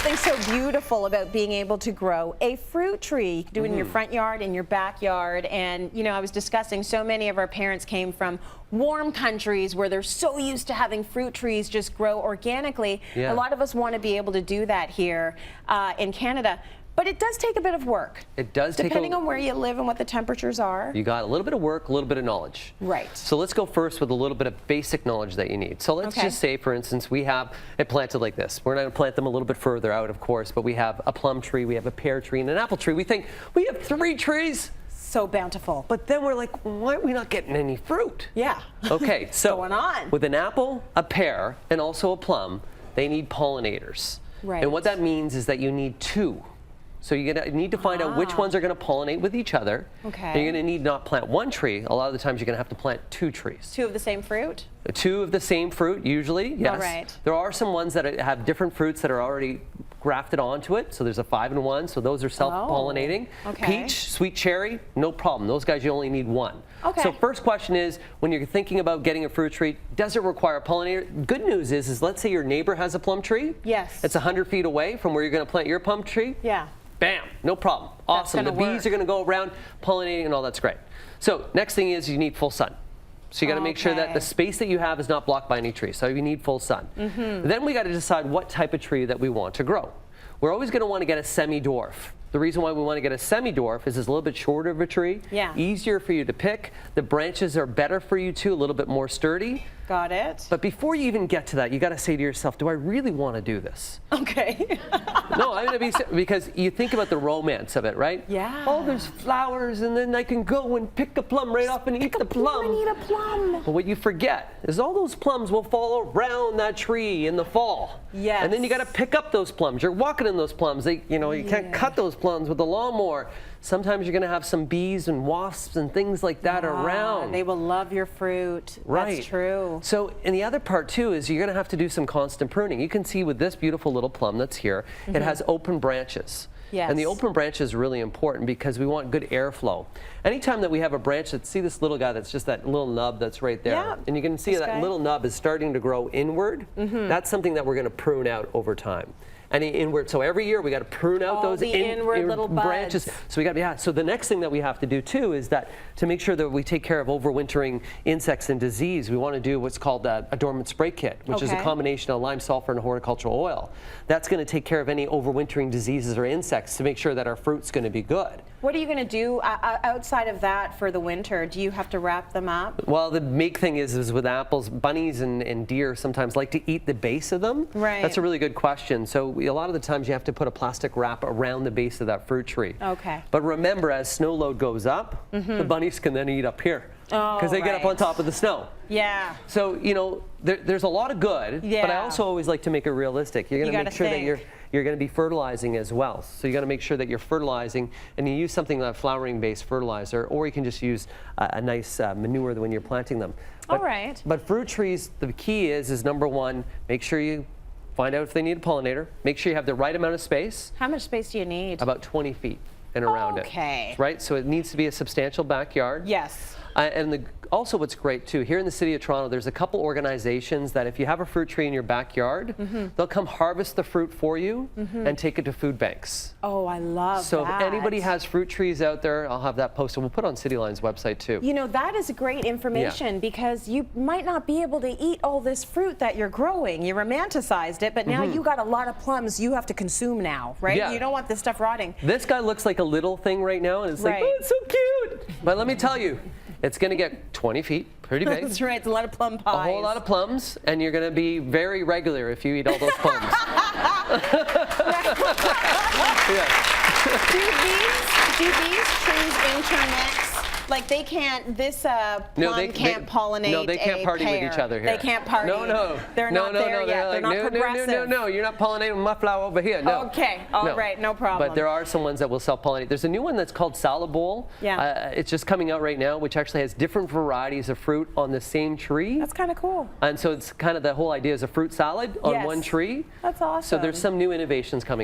something so beautiful about being able to grow a fruit tree. You can do it in your front yard, in your backyard. And, you know, I was discussing so many of our parents came from warm countries where they're so used to having fruit trees just grow organically. Yeah. A lot of us want to be able to do that here in Canada. But it does take a bit of work. It does take depending on where you live and what the temperatures are. You got a little bit of work, a little bit of knowledge. Right. So let's go first with a little bit of basic knowledge that you need. So let's just say, for instance, we have it planted like this. We're not going to plant them a little bit further out, of course, but we have a plum tree, we have a pear tree, and an apple tree. We think, we have 3 trees. So bountiful. But then we're like, why are we not getting any fruit? Yeah. Okay, so going on? With an apple, a pear, and also a plum, they need pollinators. Right. And what that means is that you need 2. So you're going to need to find out which ones are going to pollinate with each other. Okay. And you're going to need not plant 1 tree. A lot of the times you're going to have to plant 2 trees. 2 of the same fruit? 2 of the same fruit, usually, yes. All right. There are some ones that have different fruits that are already grafted onto it. So there's a 5-in-1, so those are self-pollinating. Oh, okay. Peach, sweet cherry, no problem. Those guys you only need 1. Okay. So first question is, when you're thinking about getting a fruit tree, does it require a pollinator? Good news is let's say your neighbor has a plum tree. Yes. It's 100 feet away from where you're going to plant your plum tree. Yeah. Bam, no problem. Awesome. The bees are going to go around pollinating and all that's great. So next thing is you need full sun. So you got to make sure that the space that you have is not blocked by any trees. So you need full sun. Then we got to decide what type of tree that we want to grow. We're always going to want to get a semi-dwarf. The reason why we want to get a semi-dwarf is it's a little bit shorter of a tree, easier for you to pick. The branches are better for you too, a little bit more sturdy. Got it. But before you even get to that, you got to say to yourself, do I really want to do this? Okay. No, I'm going to be, because you think about the romance of it, right? Yeah. Oh, there's flowers, and then I can go and pick a plum right off and eat the plum. And eat a plum. But what you forget is all those plums will fall around that tree in the fall. Yes. And then you got to pick up those plums. You're walking in those plums. They, you know, you can't cut those plums with the lawnmower. Sometimes you're going to have some bees and wasps and things like that around. They will love your fruit. Right. That's true. So, and the other part too is you're going to have to do some constant pruning. You can see with this beautiful little plum that's here, it has open branches. Yes. And the open branch is really important because we want good airflow. Anytime that we have a branch, see this little guy that's just that little nub that's right there. Yeah, and you can see that little nub is starting to grow inward. That's something that we're going to prune out over time. Any inward, so every year we got to prune out those inward little branches. buds. So we got, so the next thing that we have to do too is that to make sure that we take care of overwintering insects and disease, we want to do what's called a dormant spray kit, which is a combination of lime, sulfur, and horticultural oil. That's going to take care of any overwintering diseases or insects to make sure that our fruit's going to be good. What are you going to do outside of that for the winter? Do you have to wrap them up? Well, the big thing is with apples, bunnies and deer sometimes like to eat the base of them. Right. That's a really good question. So a lot of the times you have to put a plastic wrap around the base of that fruit tree. Okay. But remember, as snow load goes up, the bunnies can then eat up here. Because they get up on top of the snow. Yeah. So, you know, there's a lot of good, but I also always like to make it realistic. You're going to make sure that you're going to be fertilizing as well. So you got to make sure that you're fertilizing, and you use something like flowering-based fertilizer, or you can just use a nice manure when you're planting them. But, But fruit trees, the key is number 1, make sure you find out if they need a pollinator. Make sure you have the right amount of space. How much space do you need? About 20 feet and around it. Okay. Right? So it needs to be a substantial backyard. Yes. And also what's great too, here in the city of Toronto, there's a couple organizations that if you have a fruit tree in your backyard, they'll come harvest the fruit for you and take it to food banks. Oh, I love that. So if anybody has fruit trees out there, I'll have that posted. We'll put it on City Line's website too. You know, that is great information because you might not be able to eat all this fruit that you're growing. You romanticized it, but now you got a lot of plums you have to consume now, right? Yeah. You don't want this stuff rotting. This guy looks like a little thing right now, and it's like, oh, it's so cute. But let me tell you, it's going to get 20 feet, pretty big. That's right, it's a lot of plum pies. A whole lot of plums, and you're going to be very regular if you eat all those plums. Do these trees intermix? Like they can't, this plum can't pollinate. No, they can't party with each other here. They can't party. No. They're not there yet. They're not progressive. No, you're not pollinating my flower over here. No. Okay, all right, no problem. But there are some ones that will self-pollinate. There's a new one that's called Salad Bowl. Yeah. It's just coming out right now, which actually has different varieties of fruit on the same tree. That's kind of cool. And so it's kind of the whole idea is a fruit salad on one tree. That's awesome. So there's some new innovations coming out.